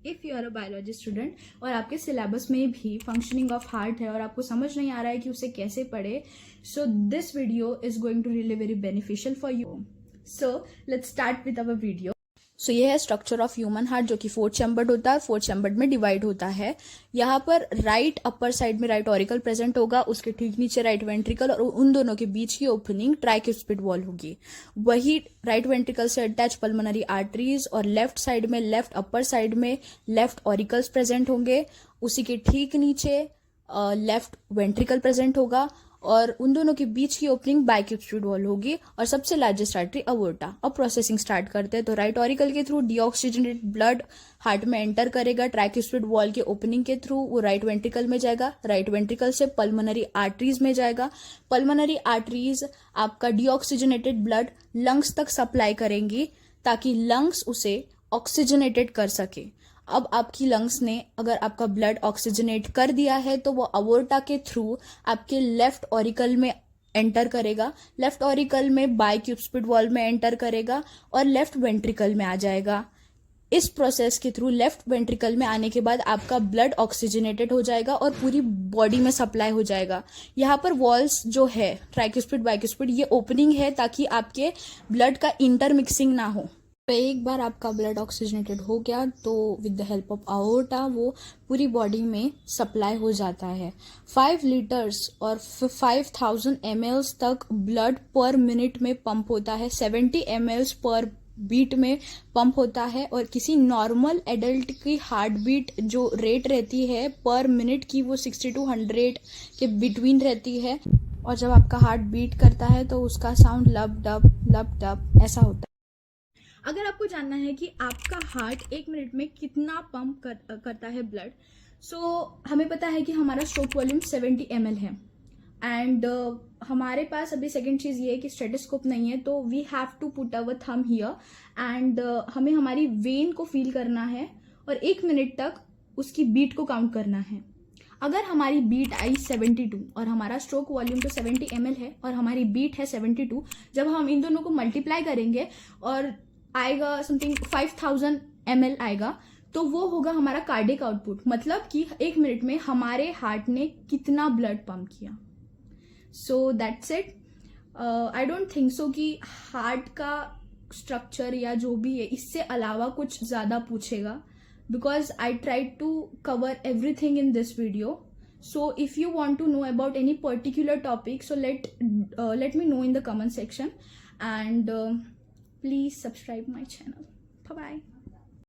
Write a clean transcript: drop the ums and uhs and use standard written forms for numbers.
If you are a biology student और आपके syllabus में भी फंक्शनिंग ऑफ हार्ट है और आपको समझ नहीं आ रहा है कि उसे कैसे पढ़े, so this video is going to really very beneficial for you. So let's start with our video. So ये है स्ट्रक्चर ऑफ ह्यूमन हार्ट, जो कि 4 चैम्बर्ड होता है, 4 चैम्बर्ड में डिवाइड होता है. यहाँ पर राइट अपर साइड में राइट ऑरिकल प्रेजेंट होगा, उसके ठीक नीचे राइट वेंट्रिकल, और उन दोनों के बीच की ओपनिंग ट्राइक्युस्पिड वॉल होगी. वही राइट वेंट्रिकल से अटैच पल्मोनरी आर्टरीज, और लेफ्ट साइड में लेफ्ट अपर साइड में लेफ्ट ऑरिकल्स प्रेजेंट होंगे. उसी के ठीक नीचे लेफ्ट वेंट्रिकल प्रेजेंट होगा, और उन दोनों के बीच की ओपनिंग बाइक्यूस्पिड वॉल होगी, और सबसे लार्जेस्ट आर्टरी अवोर्टा. अब प्रोसेसिंग स्टार्ट करते हैं. तो राइट ऑरिकल के थ्रू डीऑक्सीजनेटेड ब्लड हार्ट में एंटर करेगा. ट्राइक्युस्पिड वॉल के ओपनिंग के थ्रू वो राइट वेंट्रिकल में जाएगा. राइट वेंट्रिकल से पल्मोनरी आर्टरीज में जाएगा. पल्मोनरी आर्टरीज आपका डीऑक्सीजनेटेड ब्लड लंग्स तक सप्लाई करेंगी, ताकि लंग्स उसे ऑक्सीजनेटेड कर सके. अब आपकी लंग्स ने अगर आपका ब्लड ऑक्सीजनेट कर दिया है, तो वो अवोर्टा के थ्रू आपके लेफ्ट ऑरिकल में एंटर करेगा. लेफ्ट ऑरिकल में बाइक्यूस्पिड वॉल में एंटर करेगा और लेफ्ट वेंट्रिकल में आ जाएगा. इस प्रोसेस के थ्रू लेफ्ट वेंट्रिकल में आने के बाद आपका ब्लड ऑक्सीजनेटेड हो जाएगा और पूरी बॉडी में सप्लाई हो जाएगा. यहाँ पर वॉल्स जो है ट्राइक्युस्पिड बाइक्युस्पिड, ये ओपनिंग है ताकि आपके ब्लड का इंटरमिक्सिंग ना हो. तो एक बार आपका ब्लड ऑक्सीजनेटेड हो गया तो विद द हेल्प ऑफ अओर्टा वो पूरी बॉडी में सप्लाई हो जाता है. 5 लीटर्स और 5000 ml तक ब्लड पर मिनट में पंप होता है. 70 ml पर बीट में पंप होता है. और किसी नॉर्मल एडल्ट की हार्ट बीट जो रेट रहती है पर मिनट की, वो 60 to 100 के बिटवीन रहती है. और जब आपका हार्ट बीट करता है तो उसका साउंड लब डब ऐसा होता है. अगर आपको जानना है कि आपका हार्ट 1 मिनट में कितना पंप करता है ब्लड, सो हमें पता है कि हमारा स्ट्रोक वॉल्यूम 70 ml है. एंड हमारे पास अभी सेकेंड चीज़ ये है कि स्टेथोस्कोप नहीं है, तो we have to put our thumb here and हमें हमारी वेन को फील करना है और 1 मिनट तक उसकी बीट को काउंट करना है. अगर हमारी बीट आई 72 और हमारा स्ट्रोक वॉल्यूम तो 70 ml है और हमारी बीट है 72, जब हम इन दोनों को मल्टीप्लाई करेंगे और आएगा समथिंग 5000 ml आएगा, तो वो होगा हमारा कार्डिक आउटपुट. मतलब कि 1 मिनट में हमारे हार्ट ने कितना ब्लड पंप किया. So that's it. I don't think so कि हार्ट का स्ट्रक्चर या जो भी है इससे अलावा कुछ ज़्यादा पूछेगा, because I tried to cover everything in this video. So if you want to know about any particular topic, so let me know in the comment section, and please subscribe my channel. Bye bye.